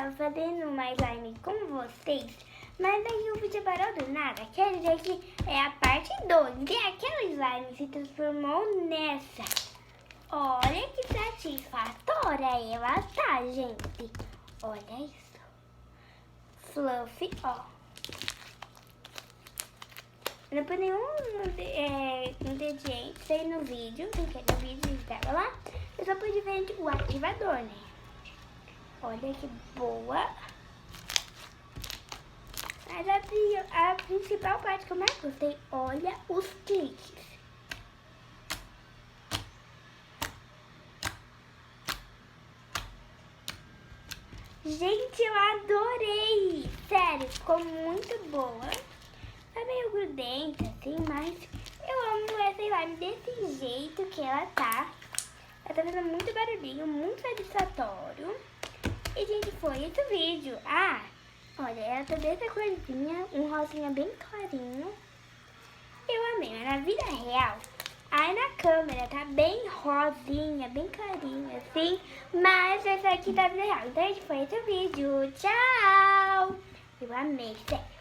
tava fazendo uma slime com vocês, mas aí o vídeo parou do nada. Quer dizer que é a parte 2. E aquela slime se transformou nessa. Olha que satisfatória ela tá, gente. Olha isso. Fluffy, ó. Eu não pus nenhum ingrediente aí no vídeo, porque no vídeo estava lá. Eu só pus diferente o ativador, né? Olha que boa. Mas a principal parte que eu mais gostei, olha os cliques. Gente, eu adorei! Sério, ficou muito boa. Tá meio grudenta, assim, mas eu amo essa slime desse jeito que ela tá. Ela tá fazendo muito barulhinho, muito satisfatório. E, gente, foi esse vídeo. Ah, olha, ela tá dessa corzinha, um rosinha bem clarinho. Eu amei, mas na vida real, aí na câmera tá bem rosinha, bem clarinha, assim. Mas essa aqui tá vida real. Então, gente, foi esse vídeo. Tchau! Eu amei, sério.